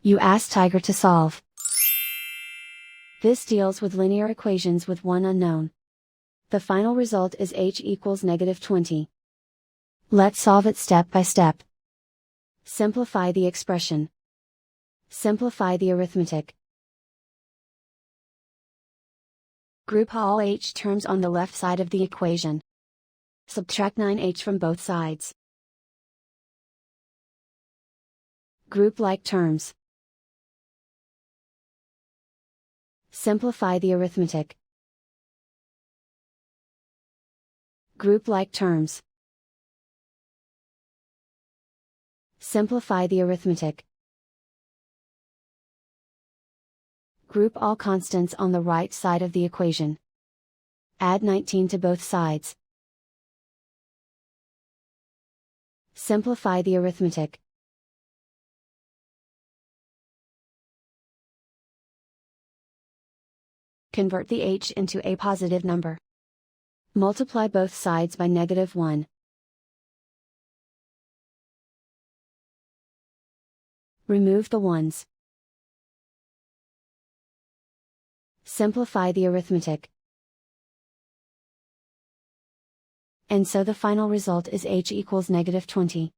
You ask Tiger to solve. This deals with linear equations with one unknown. The final result is h equals -20. Let's solve it step by step. Simplify the expression. Simplify the arithmetic. Group all h terms on the left side of the equation. Subtract 9h from both sides. Group like terms. Simplify the arithmetic. Group like terms. Simplify the arithmetic. Group all constants on the right side of the equation. Add 19 to both sides. Simplify the arithmetic. Convert the h into a positive number. Multiply both sides by -1. Remove the ones. Simplify the arithmetic. And so the final result is h equals -20.